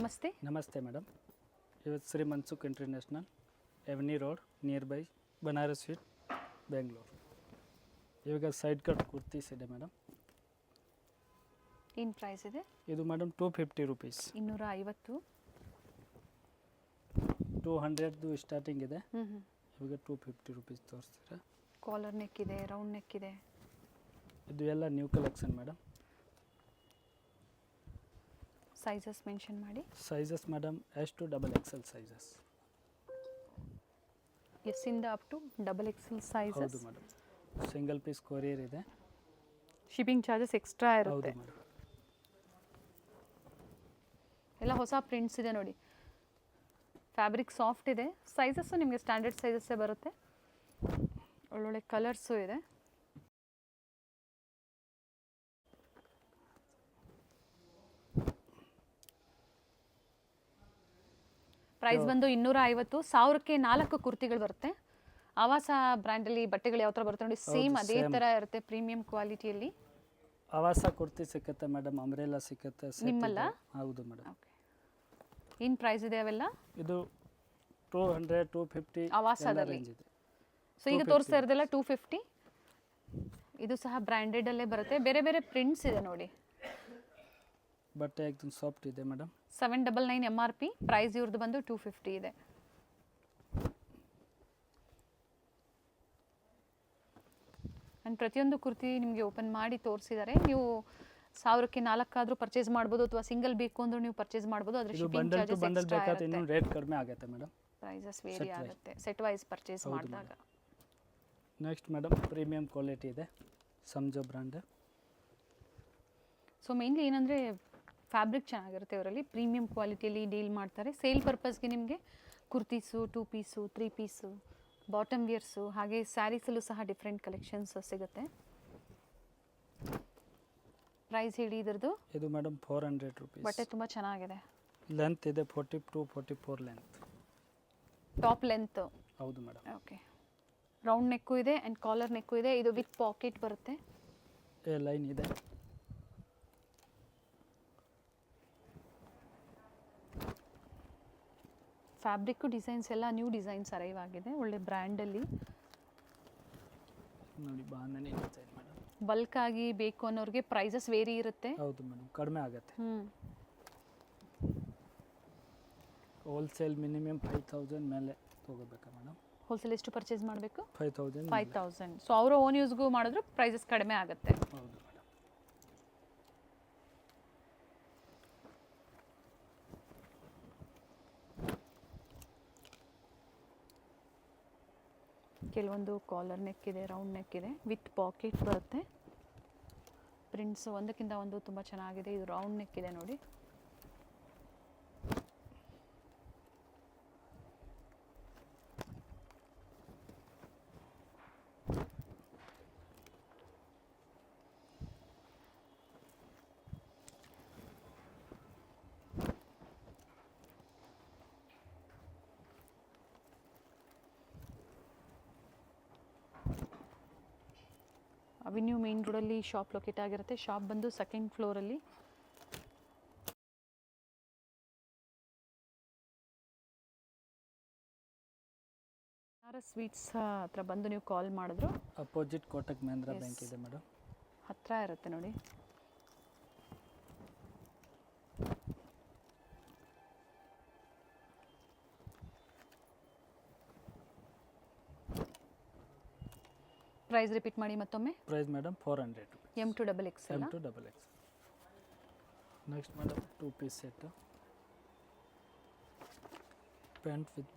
ನಮಸ್ತೆ. ನಮಸ್ತೆ ಮೇಡಮ್. ಇವತ್ತು Shri Mansukh international avenue road near by Banaras sweet Bengaluru. ಇವಾಗ ಸೈಡ್ ಕಟ್ ಕುರ್ತೀಸ್ ಇದೆ ಮೇಡಮ್. ಏನು ಪ್ರೈಸ್ ಇದೆ? ಇದು ಮೇಡಮ್ 250 ರುಪೀಸ್. 250. 200 ಸ್ಟಾರ್ಟಿಂಗ್ ಇದೆ. ಇವಾಗ 250 ರುಪೀಸ್ ತೋರಿಸ್ತೀರಾ. ಕಾಲರ್ ನೆಕ್ ಇದೆ, ರೌಂಡ್ ನೆಕ್ ಇದೆ. ಇದು ಎಲ್ಲ new collection madam. Sizes mention ಮಾಡಿ. Sizes madam S to double XL sizes. S ಇಂದ up to double XL sizes. ಹೌದು ಮೇಡಮ್. ಸಿಂಗಲ್ ಪೀಸ್ ಕೊರಿಯರ್ ಇದೆ. ಶಿಪ್ಪಿಂಗ್ ಚಾರ್ಜಸ್ ಎಕ್ಸ್ಟ್ರಾ ಇರುತ್ತೆ. ಹೌದು ಮೇಡಮ್. ಎಲ್ಲ ಹೊಸ ಪ್ರಿಂಟ್ಸ್ ಇದೆ ನೋಡಿ. ಫ್ಯಾಬ್ರಿಕ್ ಸಾಫ್ಟ್ ಇದೆ. ಸೈಜಸ್ಸು ನಿಮಗೆ ಸ್ಟ್ಯಾಂಡರ್ಡ್ ಸೈಜಸ್ಸೇ ಬರುತ್ತೆ. ಒಳ್ಳೊಳ್ಳೆ ಕಲರ್ಸು ಇದೆ. ಪ್ರೈಸ್ ಬಂದು 250. 1000ಕ್ಕೆ 4 ಕುರ್ತಿಗಳು ಬರುತ್ತೆ. ಆವಾಸ ಬ್ರ್ಯಾಂಡಲ್ಲಿ ಬಟ್ಟೆಗಳು ಯಾವ ಥರ ಬರುತ್ತೆ ನೋಡಿ, ಸೇಮ್ ಅದೇ ಥರ ಇರುತ್ತೆ ಪ್ರೀಮಿಯಂ ಕ್ವಾಲಿಟಿಯಲ್ಲಿ. ಆವಾಸ ಕುರ್ತಿ ಸಿಕ್ಕತ್ತೆ ಮೇಡಮ್, ಅಂಬ್ರೆಲಾ ಸಿಕ್ಕತ್ತೆ. ನಿಮ್ಮಲ್ಲ? ಹೌದು ಮೇಡಮ್. ಓಕೆ. ಏನು ಪ್ರೈಸ್ ಇದೆ ಅವೆಲ್ಲ? ಇದು 200 250 ಆವಾಸದಲ್ಲಿ. ಸೊ ಈಗ ತೋರಿಸ್ತಾ ಇರೋದೆಲ್ಲ 250. ಇದು ಸಹ ಬ್ರ್ಯಾಂಡೆಡಲ್ಲೇ ಬರುತ್ತೆ. ಬೇರೆ ಬೇರೆ ಪ್ರಿಂಟ್ಸ್ ಇದೆ ನೋಡಿ. ಬಟ್ಟೆ एकदम ಸಾಫ್ಟ್ ಇದೆ ಮೇಡಮ್. 799 MRP. ಪ್ರೈಸ್ ಇವ್ರದ್ದು ಬಂದು 250 ಇದೆ. ಆ್ಯಂಡ್ ಪ್ರತಿಯೊಂದು ಕುರ್ತಿ ನಿಮಗೆ ಓಪನ್ ಮಾಡಿ ತೋರಿಸಿದ್ದಾರೆ. ನೀವು 1000ಕ್ಕೆ 4 ಆದರೂ ಪರ್ಚೇಸ್ ಮಾಡ್ಬೋದು, ಅಥವಾ ಸಿಂಗಲ್ ಬೇಕು ಅಂದ್ರೂ ನೀವು ಪರ್ಚೇಸ್ ಮಾಡ್ಬೋದು. ಅದ್ರ ಶಿಪ್ಪಿಂಗ್ ಚಾರ್ಜಸ್ ಎಕ್ಸ್ಟ್ರಾ ಇರುತ್ತೆ. ಇನ್ನೂ ರೇಟ್ ಕಡಿಮೆ ಆಗುತ್ತೆ ಮೇಡಮ್. ಪ್ರೈಸಸ್ ವೇರಿ ಆಗುತ್ತೆ ಸೆಟ್ ವೈಸ್ ಪರ್ಚೇಸ್ ಮಾಡಿದಾಗ. ನೆಕ್ಸ್ಟ್ ಮೇಡಮ್ ಪ್ರೀಮಿಯಂ ಕ್ವಾಲಿಟಿ ಇದೆ, ಸಂಜೋ ಬ್ರ್ಯಾಂಡ್. ಸೊ ಮೇನ್ಲಿ ಏನಂದರೆ ಫ್ಯಾಬ್ರಿಕ್ ಚೆನ್ನಾಗಿರುತ್ತೆ ಇವರಲ್ಲಿ. ಪ್ರೀಮಿಯಂ ಕ್ವಾಲಿಟಿಯಲ್ಲಿ ಡೀಲ್ ಮಾಡ್ತಾರೆ. ಸೇಲ್ ಪರ್ಪಸ್ಗೆ ನಿಮಗೆ ಕುರ್ತೀಸು, 2 ಪೀಸು, 3 ಪೀಸು, ಬಾಟಮ್ ವಿಯರ್ಸು, ಹಾಗೆ ಸ್ಯಾರೀಸಲ್ಲೂ ಸಹ ಡಿಫ್ರೆಂಟ್ ಕಲೆಕ್ಷನ್ಸ್ ಸಿಗುತ್ತೆ. ಪ್ರೈಸ್ ಹೇಳಿ ಇದ್ರದ್ದು? ಇದು ಮೇಡಮ್ 400 ರುಪೀಸ್. ಬಟ್ಟೆ ತುಂಬ ಚೆನ್ನಾಗಿದೆ. ಲೆಂತ್ ಇದೆ 42 44 ಲೆಂತ್. Top length. ಹೌದು ಮೇಡಮ್. ಓಕೆ. ರೌಂಡ್ ನೆಕ್ಕು ಇದೆ ಆ್ಯಂಡ್ ಕಾಲರ್ ನೆಕ್ಕು ಇದೆ. ಇದು ವಿತ್ ಪಾಕೆಟ್ ಬರುತ್ತೆ. ಲೈನ್ ಇದೆ. ಫ್ಯಾಬ್ರಿಕ್ಕು ಡಿಸೈನ್ಸ್ ಎಲ್ಲ ನ್ಯೂ ಡಿಸೈನ್ಸ್ ಅರೈವ್ ಆಗಿದೆ, ಒಳ್ಳೆ ಬ್ರ್ಯಾಂಡಲ್ಲಿ ನೋಡಿ. Bandhani design madam. ಬಲ್ಕ್ ಆಗಿ ಬೇಕು ಅನ್ನೋರಿಗೆ ಪ್ರೈಸಸ್ ವೇರಿ ಇರುತ್ತೆ. ಹೌದು ಮೇಡಮ್, ಕಡಿಮೆ ಆಗುತ್ತೆ. ಹೋಲ್ಸೇಲ್ ಮಿನಿಮಮ್ 5000 ಮೇಲೆ ತಗೋಬೇಕಾ ಮೇಡಮ್? ಹೋಲ್ಸೇಲ್ ಎಷ್ಟು ಪರ್ಚೇಸ್ ಮಾಡಬೇಕು? 5000. 5000. ಸೊ ಅವರ ಓನ್ ಯೂಸ್ಗೂ ಮಾಡಿದ್ರು ಪ್ರೈಸಸ್ ಕಡಿಮೆ ಆಗುತ್ತೆ. ಹೌದು ಮೇಡಮ್. ಕೆಲವೊಂದು ಕಾಲರ್ ನೆಕ್ ಇದೆ, ರೌಂಡ್ ನೆಕ್ ಇದೆ, ವಿತ್ ಪಾಕೆಟ್ ಬರುತ್ತೆ. ಪ್ರಿಂಟ್ಸ್ ಒಂದಕ್ಕಿಂತ ಒಂದು ತುಂಬ ಚೆನ್ನಾಗಿದೆ. ಇದು ರೌಂಡ್ ನೆಕ್ ಇದೆ ನೋಡಿ. ಅವೆನ್ಯೂ ಮೇನ್ ರೋಡಲ್ಲಿ ಶಾಪ್ ಲೊಕೇಟ್ ಆಗಿರುತ್ತೆ. ಶಾಪ್ ಬಂದು 2nd ಫ್ಲೋರಲ್ಲಿ. ಬನಾರಸ್ ಸ್ವೀಟ್ಸ್ ಹತ್ರ ಬಂದು ನೀವು ಕಾಲ್ ಮಾಡಿದ್ರು ಅಪೋಸಿಟ್ ಕೋಟಕ್ ಮಹೇಂದ್ರ ಬ್ಯಾಂಕ್ ಇದೆ ಮೇಡಮ್. ಹತ್ತಿರ ಇರುತ್ತೆ ನೋಡಿ. ಪ್ರೈಸ್ ರಿಪೀಟ್ ಮಾಡಿ ಮತ್ತೊಮ್ಮೆ. Price madam 400 rupees. M2XXL. M2XXL. Next madam 2 piece set. Pant with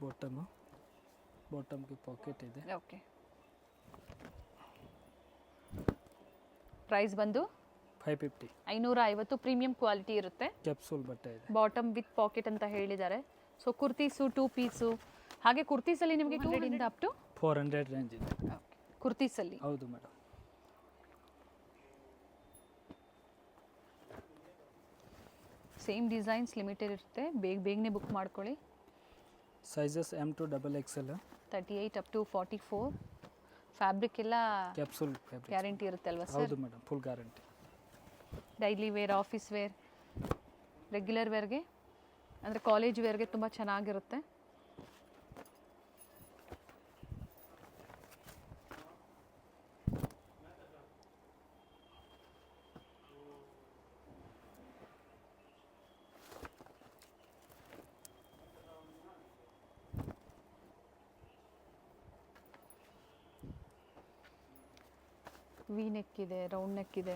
ಬಾಟಮ್ಗೆ ಪಾಕೆಟ್ ಇದೆ. ಓಕೆ. ಪ್ರೈಸ್ ಬಂದು 550. 550. ಪ್ರೀಮಿಯಂ ಕ್ವಾಲಿಟಿ ಇರುತ್ತೆ. ಕ್ಯಾಪ್ಸೂಲ್ ಬಟ್ಟೆ ಇದೆ. ಬಾಟಮ್ ವಿತ್ ಪಾಕೆಟ್ ಅಂತ ಹೇಳಿದ್ದಾರೆ. ಸೊ ಕುರ್ತೀಸು, 2 ಪೀಸು, ಹಾಗೆ ಕುರ್ತೀಸಲ್ಲಿ ನಿಮಗೆ 200 ಇಂದ ಅಪ್ ಟು 400 ರೇಂಜ್ ಇದೆ. ಕುರ್ತೀಸಲ್ಲಿ. ಹೌದು ಮೇಡಮ್. ಸೇಮ್ ಡಿಸೈನ್ಸ್ ಲಿಮಿಟೆಡ್ ಇರುತ್ತೆ. ಬೇಗನೆ ಬುಕ್ ಮಾಡ್ಕೊಳ್ಳಿ. Sizes M2XXL. 38 up to 44. Fabric ಎಲ್ಲ ಕ್ಯಾಪ್ಸೂಲ್ ಫ್ಯಾಬ್ರಿಕ್ ಗ್ಯಾರಂಟಿ ಇರುತ್ತೆ ಅಲ್ವಾ ಸರ್? ಹೌದು madam, full guarantee. Daily wear, office wear, regular ವೇರ್ಗೆ ಅಂದರೆ ಕಾಲೇಜ್ ವೇರ್ಗೆ ತುಂಬ ಚೆನ್ನಾಗಿರುತ್ತೆ. ವಿ ನೆಕ್ ಇದೆ, ರೌಂಡ್ ನೆಕ್ ಇದೆ.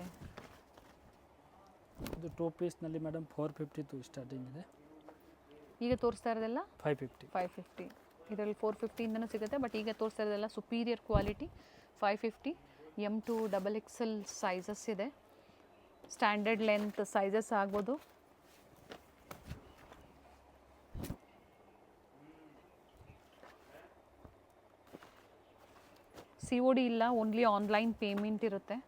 ಇದು 2 ಪೀಸ್ನಲ್ಲಿ ಮೇಡಮ್ 450 ಸ್ಟಾರ್ಟಿಂಗ್ ಇದೆ. ಈಗ ತೋರಿಸ್ತಾ ಇರೋದೆಲ್ಲ 550. 550. ಇದರಲ್ಲಿ 450ಇಂದನೂ ಸಿಗುತ್ತೆ, ಬಟ್ ಈಗ ತೋರಿಸ್ತಾ ಇರೋದೆಲ್ಲ superior quality 550. M2 XXL sizes ಇದೆ. ಸ್ಟ್ಯಾಂಡರ್ಡ್ ಲೆಂತ್ ಸೈಜಸ್ ಆಗ್ಬೋದು. COD ಇಲ್ಲ, ಓನ್ಲಿ ಆನ್ಲೈನ್ ಪೇಮೆಂಟ್ ಇರುತ್ತೆ.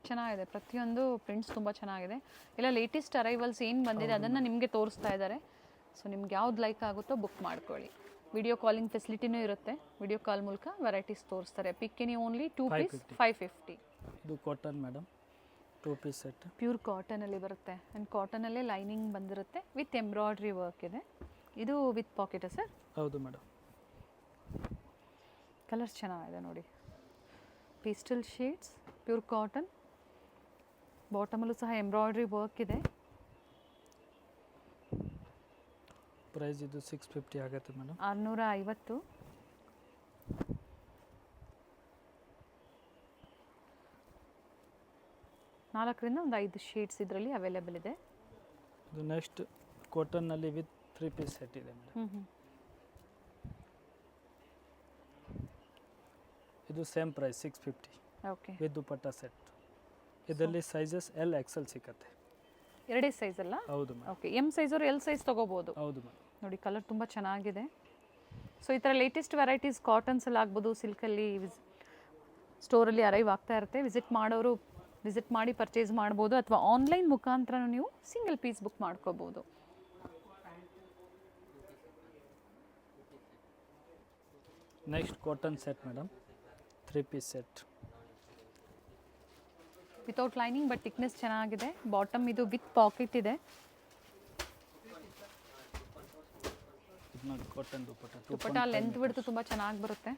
ಚೆನ್ನಾಗಿದೆ, ಪ್ರತಿಯೊಂದು ಪ್ರಿಂಟ್ಸ್ ತುಂಬ ಚೆನ್ನಾಗಿದೆ. ಇಲ್ಲ ಲೇಟೆಸ್ಟ್ ಅರೈವಲ್ಸ್ ಏನು ಬಂದಿದೆ ಅದನ್ನು ನಿಮಗೆ ತೋರಿಸ್ತಾ ಇದ್ದಾರೆ. ಸೊ ನಿಮ್ಗೆ ಯಾವ್ದು ಲೈಕ್ ಆಗುತ್ತೋ ಬುಕ್ ಮಾಡ್ಕೊಳ್ಳಿ. ವಿಡಿಯೋ ಕಾಲಿಂಗ್ ಫೆಸಿಲಿಟಿನೂ ಇರುತ್ತೆ. ವಿಡಿಯೋ ಕಾಲ್ ಮೂಲಕ ವೆರೈಟೀಸ್ ತೋರಿಸ್ತಾರೆ. ಪಿಕ್ಕಿನಿ ಓನ್ಲಿ 2 ಪೀಸ್ 550. ಇದು cotton madam, 2 piece set. Pure ಕಾಟನಲ್ಲಿ ಬರುತ್ತೆ. ಆ್ಯಂಡ್ ಕಾಟನಲ್ಲೇ ಲೈನಿಂಗ್ ಬಂದಿರುತ್ತೆ ವಿತ್ ಎಂಬ್ರಾಯ್ಡ್ರಿ ವರ್ಕ್ ಇದೆ. ಇದು ವಿತ್ ಪಾಕೆಟಾ ಸರ್? ಹೌದು ಮೇಡಮ್. ಕಲರ್ಸ್ ಚೆನ್ನಾಗಿದೆ ನೋಡಿ. Pastel shades, pure cotton. ಬಾಟಮಲ್ಲೂ ಸಹ ಎಂಬ್ರಾಯ್ಡ್ರಿ ವರ್ಕ್ ಇದೆ. ಪ್ರೈಸ್ ಇದು 650 ಆಗುತ್ತೆ ಮೇಡಮ್. 650. ನಾಲ್ಕರಿಂದ ಒಂದು 5 ಶೇಡ್ಸ್ ಇದರಲ್ಲಿ ಅವೈಲೇಬಲ್ ಇದೆ. ಇದು ನೆಕ್ಸ್ಟ್ ಕಾಟನ್ನಲ್ಲಿ ವಿತ್ 3 ಪೀಸ್ ಸೆಟ್ ಇದೆ ಮೇಡಮ್. ಇದು same price 650. Okay. With dupatta set. ಇದರಲ್ಲಿ ಸೈಜಸ್ L XL ಸಿಗುತ್ತೆ. ಎರಡೇ ಸೈಜ್ ಅಲ್ಲ? ಹೌದು ಮೇಡಮ್. ಓಕೆ. M ಸೈಜ್ ಅವರು L ಸೈಜ್ ತೊಗೋಬೋದು. ಹೌದು ಮೇಡಮ್. ನೋಡಿ ಕಲರ್ ತುಂಬ ಚೆನ್ನಾಗಿದೆ. ಸೊ ಈ ಥರ ಲೇಟೆಸ್ಟ್ ವೆರೈಟೀಸ್ ಕಾಟನ್ಸಲ್ಲಿ ಆಗ್ಬೋದು, ಸಿಲ್ಕಲ್ಲಿ ಸ್ಟೋರಲ್ಲಿ ಅರೈವ್ ಆಗ್ತಾ ಇರುತ್ತೆ. ವಿಸಿಟ್ ಮಾಡಿ ಪರ್ಚೇಸ್ ಮಾಡ್ಬೋದು, ಅಥವಾ ಆನ್ಲೈನ್ ಮುಖಾಂತರ ನೀವು ಸಿಂಗಲ್ ಪೀಸ್ ಬುಕ್ ಮಾಡ್ಕೋಬೋದು. Next cotton set madam, 3 piece set. Without lining but thickness ಚೆನ್ನಾಗಿದೆ. ಬಾಟಮ್ ಇದು ವಿತ್ ಪಾಕೆಟ್ ಇದೆ. ಕಾಟನ್ ದುಪಟ್ಟ ಲೆಂತ್ ಬಿಡ್ತು ತುಂಬ ಚೆನ್ನಾಗಿ ಬರುತ್ತೆ.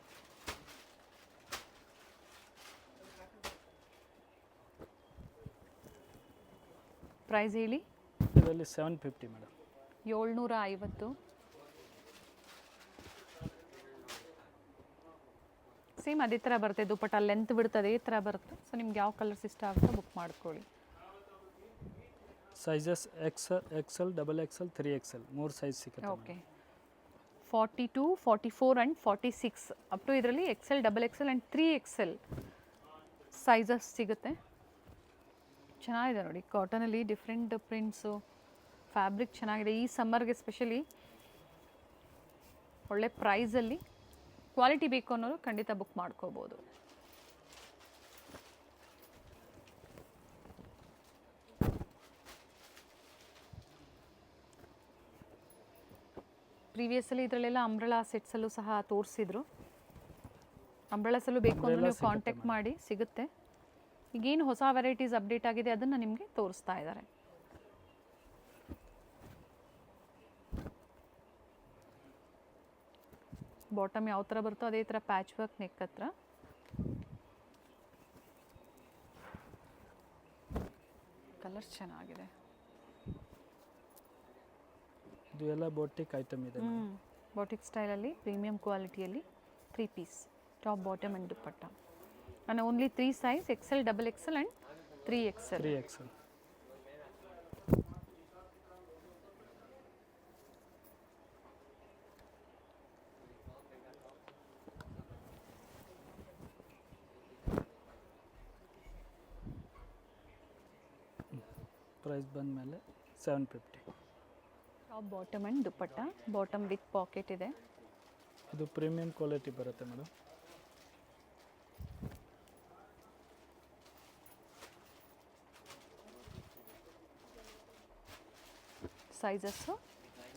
ಪ್ರೈಸ್ ಹೇಳಿ. ಇದರಲ್ಲಿ 750 ಮೇಡಮ್. 750. ಸೇಮ್ ಅದೇ ಥರ ಬರುತ್ತೆ. ದುಪಟ್ಟ ಲೆಂತ್ ಬಿಡ್ತದೆ, ಅದೇ ಥರ ಬರುತ್ತೆ. ಸೊ ನಿಮ್ಗೆ ಯಾವ ಕಲರ್ಸ್ ಇಷ್ಟ ಆಗುತ್ತೋ ಬುಕ್ ಮಾಡ್ಕೊಳ್ಳಿ. Sizes XL, XXL, 3XL 3 size ಸಿಗುತ್ತೆ. ಓಕೆ. 42, 44 ಆ್ಯಂಡ್ 46 ಅಪ್ ಟು ಇದರಲ್ಲಿ XL, XXL and 3XL sizes ಸಿಗುತ್ತೆ. ಚೆನ್ನಾಗಿದೆ ನೋಡಿ. ಕಾಟನಲ್ಲಿ ಡಿಫ್ರೆಂಟ್ ಪ್ರಿಂಟ್ಸು, ಫ್ಯಾಬ್ರಿಕ್ ಚೆನ್ನಾಗಿದೆ. ಈ ಸಮ್ಮರ್ಗೆ ಸ್ಪೆಷಲಿ ಒಳ್ಳೆ ಪ್ರೈಸಲ್ಲಿ ಕ್ವಾಲಿಟಿ ಬೇಕು ಅನ್ನೋರು ಖಂಡಿತ ಬುಕ್ ಮಾಡ್ಕೋಬೋದು. ಪ್ರೀವಿಯಸ್ಸಲ್ಲಿ ಇದರಲ್ಲೆಲ್ಲ ಅಂಬ್ರೆಲಾ ಸೆಟ್ಸಲ್ಲೂ ಸಹ ತೋರಿಸಿದ್ರು. ಅಂಬ್ರೆಲಾಸಲ್ಲೂ ಬೇಕು ಅಂದ್ರೆ ನೀವು ಕಾಂಟ್ಯಾಕ್ಟ್ ಮಾಡಿ, ಸಿಗುತ್ತೆ. ಈಗೇನು ಹೊಸ ವೆರೈಟೀಸ್ ಅಪ್ಡೇಟ್ ಆಗಿದೆ ಅದನ್ನು ನಿಮಗೆ ತೋರಿಸ್ತಾ ಇದ್ದಾರೆ. ಬಾಟಮ್ ಯಾವ ಥರ ಬರುತ್ತೋ ಅದೇ ಥರ ಪ್ಯಾಚ್ ವರ್ಕ್ ನೆಕ್ ಹತ್ರ. ಕಲರ್ಸ್ ಚೆನ್ನಾಗಿದೆ. ಇದು ಎಲ್ಲ ಬೋಟಿಕ್ ಐಟಮ್ ಇದೆ. ಬೋಟಿಕ್ ಸ್ಟೈಲಲ್ಲಿ ಪ್ರೀಮಿಯಂ ಕ್ವಾಲಿಟಿಯಲ್ಲಿ 3 piece top bottom and dupatta. ನಾನು only 3 size XL, XXL and 3XL. Price ಬಂದಮೇಲೆ 750. Top bottom and dupatta, bottom with pocket ಇದೆ. ಇದು ಪ್ರೀಮಿಯಂ ಕ್ವಾಲಿಟಿ ಬರುತ್ತೆ madam. Sizes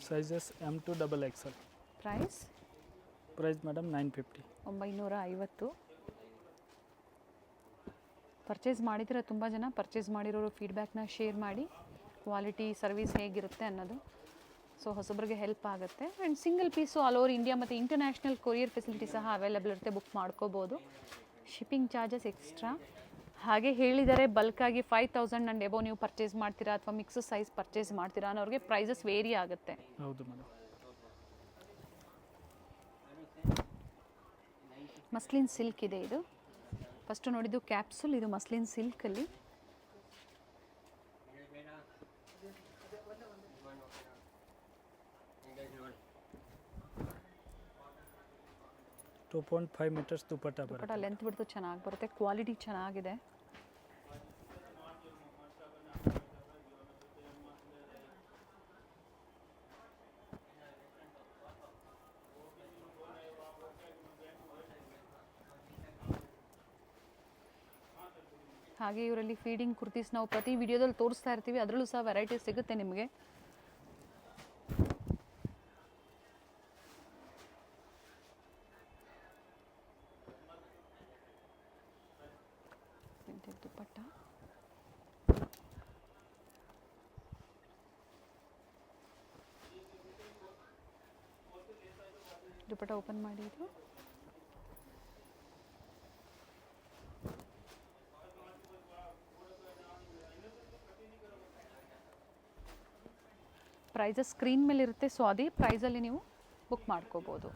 sizes M to XXL. Price madam 950. 950. Purchase ಮಾಡಿದರೆ ತುಂಬ ಜನ ಪರ್ಚೇಸ್ ಮಾಡಿರೋರು ಫೀಡ್ಬ್ಯಾಕ್ನ ಶೇರ್ ಮಾಡಿ ಕ್ವಾಲಿಟಿ ಸರ್ವಿಸ್ ಹೇಗಿರುತ್ತೆ ಅನ್ನೋದು, ಸೊ ಹೊಸಬ್ರಿಗೆ ಹೆಲ್ಪ್ ಆಗುತ್ತೆ. And single piece all over India ಮತ್ತು ಇಂಟರ್ನ್ಯಾಷನಲ್ ಕೊರಿಯರ್ ಫೆಸಿಲಿಟಿ ಸಹ ಅವೈಲೇಬಲ್ ಇರುತ್ತೆ, ಬುಕ್ ಮಾಡ್ಕೋಬೋದು. Shipping charges extra. ಹಾಗೆ ಹೇಳಿದರೆ ಬಲ್ಕಾಗಿ 5000 ಆ್ಯಂಡ್ ಎಬೋ ನೀವು ಪರ್ಚೇಸ್ ಮಾಡ್ತೀರಾ ಅಥವಾ ಮಿಕ್ಸ್ ಸೈಜ್ ಪರ್ಚೇಸ್ ಮಾಡ್ತೀರಾ ಅನ್ನೋರಿಗೆ ಪ್ರೈಸಸ್ ವೇರಿ ಆಗುತ್ತೆ. ಹೌದು ಮೇಡಮ್. ಮಸ್ಲಿನ್ ಸಿಲ್ಕ್ ಇದೆ ಇದು. ಫಸ್ಟು ನೋಡಿದ್ದು ಕ್ಯಾಪ್ಸುಲ್, ಇದು ಮಸ್ಲಿನ್ ಸಿಲ್ಕಲ್ಲಿ. ಟೂ 2.5 meters ದುಪ್ಪಟ್ಟ ಬರುತ್ತೆ. ಲೆಂತ್ ಬಿಡ್ತು ಚೆನ್ನಾಗಿ ಬರುತ್ತೆ, ಕ್ವಾಲಿಟಿ ಚೆನ್ನಾಗಿದೆ. ಹಾಗೆ ಇವರಲ್ಲಿ ಫೀಡಿಂಗ್ ಕುರ್ತೀಸ್ ನಾವು ಪ್ರತಿ ವಿಡಿಯೋದಲ್ಲಿ ತೋರಿಸ್ತಾ ಇರ್ತೀವಿ, ಅದರಲ್ಲೂ ಸಹ ವೆರೈಟಿ ಸಿಗುತ್ತೆ ನಿಮಗೆ. ದುಪ್ಪಟ್ಟ ದುಪ್ಪಟ್ಟ ಓಪನ್ ಮಾಡಿದ್ರು. ಪ್ರೈಸಸ್ ಸ್ಕ್ರೀನ್ ಮೇಲೆ ಇರುತ್ತೆ, ಸೊ ಅದೇ ಪ್ರೈಸಲ್ಲಿ ನೀವು ಬುಕ್ ಮಾಡ್ಕೋಬೋದು.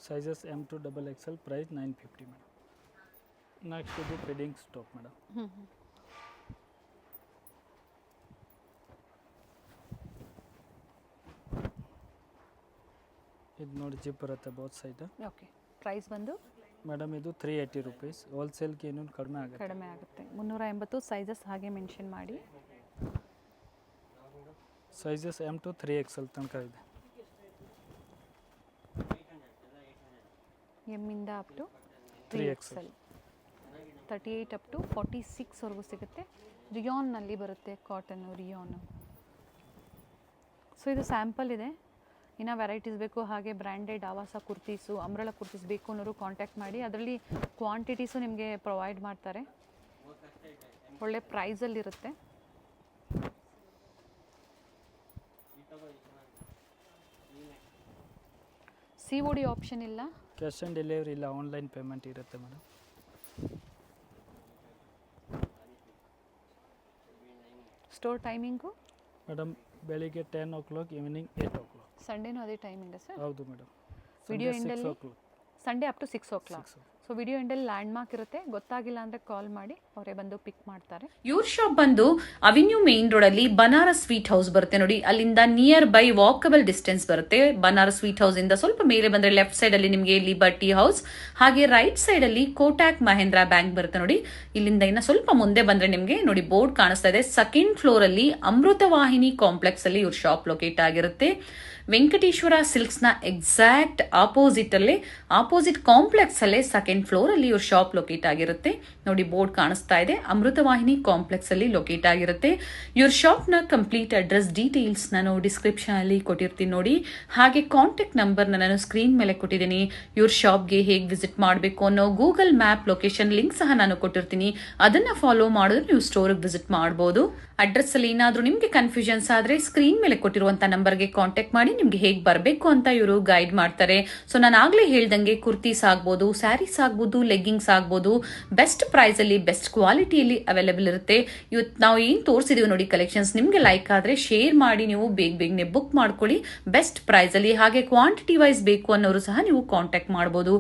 Sizes M to XXL. Price 950 madam. Next ಇದು ಫಿಟ್ಟಿಂಗ್ಸ್ ಟಾಪ್ ಮೇಡಮ್. ಇದು ನೋಡಿ ಜಿಪ್ ಬರುತ್ತೆ ಬೋತ್ ಸೈಡ್. ಓಕೆ, ಪ್ರೈಸ್ ಬಂದು ಮೇಡಮ್ ಇದು 380 rupees. ಹೋಲ್ಸೇಲ್ಗೆ ಏನೂ ಕಡಿಮೆ ಆಗುತ್ತೆ. 380. ಸೈಜಸ್ ಹಾಗೆ ಮೆನ್ಷನ್ ಮಾಡಿ. ಸೈಜಸ್ M to 3XL ತನಕ ಇದೆ. ಎಮ್ಮಿಂದ up to 3XL, 38 up to 46ವರೆಗೂ ಸಿಗುತ್ತೆ. ರಿಯಾನ್ನಲ್ಲಿ ಬರುತ್ತೆ, ಕಾಟನ್ನು ರಿಯಾನು. ಸೊ ಇದು ಸ್ಯಾಂಪಲ್ ಇದೆ, ಇನ್ನು ವೆರೈಟೀಸ್ ಬೇಕು ಹಾಗೆ ಬ್ರ್ಯಾಂಡೆಡ್ ಆವಾಸ ಕುರ್ತೀಸು, ಅಂಬ್ರೆಲಾ ಕುರ್ತೀಸ್ ಬೇಕು ಅನ್ನೋರು ಕಾಂಟ್ಯಾಕ್ಟ್ ಮಾಡಿ. ಅದರಲ್ಲಿ ಕ್ವಾಂಟಿಟೀಸು ನಿಮಗೆ ಪ್ರೊವೈಡ್ ಮಾಡ್ತಾರೆ, ಒಳ್ಳೆ ಪ್ರೈಸಲ್ಲಿರುತ್ತೆ. COD ಆಪ್ಷನ್ ಇಲ್ಲ, ಕ್ಯಾಶ್ ಆನ್ ಡೆಲಿವರಿ ಇಲ್ಲ, ಆನ್ಲೈನ್ ಪೇಮೆಂಟ್ ಇರುತ್ತೆ ಮೇಡಮ್. ಸ್ಟೋರ್ ಟೈಮಿಂಗು ಮೇಡಮ್ ಬೆಳಿಗ್ಗೆ 10 o'clock, ಈವ್ನಿಂಗ್ 8 o'clock. ಸಂಡೇನೂ ಅದೇ ಟೈಮಿಂಗ ಸರ್? ಹೌದು ಮೇಡಮ್. ವಿಡಿಯೋ ಎಂಡಲ್ಲಿ 6 o'clock. Sunday up to 6 o'clock. So video ಎಂಡಲ್ಲಿ ಲ್ಯಾಂಡ್ ಮಾರ್ಕ್ ಇರುತ್ತೆ, ಗೊತ್ತಾಗಿಲ್ಲ ಅಂದರೆ ಕಾಲ್ ಮಾಡಿ, ಅವರೇ ಬಂದು ಪಿಕ್ ಮಾಡ್ತಾರೆ. ಇವ್ರ ಶಾಪ್ ಬಂದು ಅವೆನ್ಯೂ ಮೇನ್ ರೋಡ್ ಅಲ್ಲಿ ಬನಾರಸ್ ಸ್ವೀಟ್ ಹೌಸ್ ಬರುತ್ತೆ ನೋಡಿ, ಅಲ್ಲಿಂದ ನಿಯರ್ ಬೈ ವಾಕಬಲ್ ಡಿಸ್ಟೆನ್ಸ್ ಬರುತ್ತೆ. ಬನಾರಸ್ ಸ್ವೀಟ್ ಹೌಸ್ ಇಂದ ಸ್ವಲ್ಪ ಮೇಲೆ ಬಂದ್ರೆ ಲೆಫ್ಟ್ ಸೈಡ್ ಅಲ್ಲಿ ನಿಮಗೆ ಲಿಬರ್ಟಿ ಹೌಸ್, ಹಾಗೆ ರೈಟ್ ಸೈಡ್ ಅಲ್ಲಿ ಕೋಟಾಕ್ ಮಹೇಂದ್ರ ಬ್ಯಾಂಕ್ ಬರುತ್ತೆ ನೋಡಿ. ಇಲ್ಲಿಂದ ಇನ್ನ ಸ್ವಲ್ಪ ಮುಂದೆ ಬಂದ್ರೆ ನಿಮಗೆ ನೋಡಿ ಬೋರ್ಡ್ ಕಾಣಿಸ್ತಾ ಇದೆ. ಸೆಕೆಂಡ್ ಫ್ಲೋರ್ ಅಲ್ಲಿ ಅಮೃತವಾಹಿನಿ ಕಾಂಪ್ಲೆಕ್ಸ್ ಅಲ್ಲಿ ಇವ್ರ ಶಾಪ್ ಲೊಕೇಟ್ ಆಗಿರುತ್ತೆ. ವೆಂಕಟೇಶ್ವರ ಸಿಲ್ಕ್ಸ್ ನ ಎಕ್ಸಾಕ್ಟ್ ಆಪೋಸಿಟ್ ಕಾಂಪ್ಲೆಕ್ಸ್ ಅಲ್ಲೇ ಸೆಕೆಂಡ್ ಫ್ಲೋರ್ ಅಲ್ಲಿ ಇವ್ರ ಶಾಪ್ ಲೊಕೇಟ್ ಆಗಿರುತ್ತೆ ನೋಡಿ. ಬೋರ್ಡ್ ಕಾಣಿಸ್ತಾ ಇದೆ, ಅಮೃತವಾಹಿನಿ ಕಾಂಪ್ಲೆಕ್ಸ್ ಅಲ್ಲಿ ಲೊಕೇಟ್ ಆಗಿರುತ್ತೆ. ಇವ್ರ ಶಾಪ್ ನ ಕಂಪ್ಲೀಟ್ ಅಡ್ರೆಸ್ ಡೀಟೇಲ್ಸ್ ನಾನು ಡಿಸ್ಕ್ರಿಪ್ಷನ್ ಅಲ್ಲಿ ಕೊಟ್ಟಿರ್ತೀನಿ ನೋಡಿ. ಹಾಗೆ ಕಾಂಟ್ಯಾಕ್ಟ್ ನಂಬರ್ ನಾನು ಸ್ಕ್ರೀನ್ ಮೇಲೆ ಕೊಟ್ಟಿದ್ದೀನಿ. ಇವ್ರ ಶಾಪ್ಗೆ ಹೇಗೆ ವಿಸಿಟ್ ಮಾಡಬೇಕು ಅನ್ನೋ ಗೂಗಲ್ ಮ್ಯಾಪ್ ಲೊಕೇಶನ್ ಲಿಂಕ್ ಸಹ ನಾನು ಕೊಟ್ಟಿರ್ತೀನಿ, ಅದನ್ನ ಫಾಲೋ ಮಾಡಿದ್ರೆ ನೀವು ಸ್ಟೋರ್ಗೆ ವಿಸಿಟ್ ಮಾಡಬಹುದು. ಅಡ್ರೆಸ್ ಅಲ್ಲಿ ಏನಾದ್ರೂ ನಿಮ್ಗೆ ಕನ್ಫ್ಯೂಷನ್ಸ್ ಆದ್ರೆ ಸ್ಕ್ರೀನ್ ಮೇಲೆ ಕೊಟ್ಟಿರುವಂತ ನಂಬರ್ಗೆ ಕಾಂಟ್ಯಾಕ್ಟ್ ಮಾಡಿ ನಿಮ್ಗೆ ಹೇಗೆ ಬರಬೇಕು ಅಂತ ಇವರು ಗೈಡ್ ಮಾಡ್ತಾರೆ. ಸೊ ನಾನು ಆಗ್ಲೇ ಹೇಳ್ದಂಗೆ ಕುರ್ತೀಸ್ ಆಗ್ಬೋದು, ಸ್ಯಾರೀಸ್ ಆಗ್ಬೋದು, ಲೆಗ್ಗಿಂಗ್ಸ್ ಆಗ್ಬೋದು, ಬೆಸ್ಟ್ ಪ್ರೈಸ್ ಅಲ್ಲಿ ಬೆಸ್ಟ್ ಕ್ವಾಲಿಟಿಯಲ್ಲಿ ಅವೈಲೇಬಲ್ ಇರುತ್ತೆ. ಇವತ್ತು ನಾವು ಏನ್ ತೋರಿಸಿದೀವಿ ನೋಡಿ ಕಲೆಕ್ಷನ್ಸ್, ನಿಮ್ಗೆ ಲೈಕ್ ಆದ್ರೆ ಶೇರ್ ಮಾಡಿ, ನೀವು ಬೇಗನೆ ಬುಕ್ ಮಾಡ್ಕೊಳ್ಳಿ ಬೆಸ್ಟ್ ಪ್ರೈಸ್ ಅಲ್ಲಿ. ಹಾಗೆ ಕ್ವಾಂಟಿಟಿ ವೈಸ್ ಬೇಕು ಅನ್ನೋರು ಸಹ ನೀವು ಕಾಂಟ್ಯಾಕ್ಟ್ ಮಾಡಬಹುದು.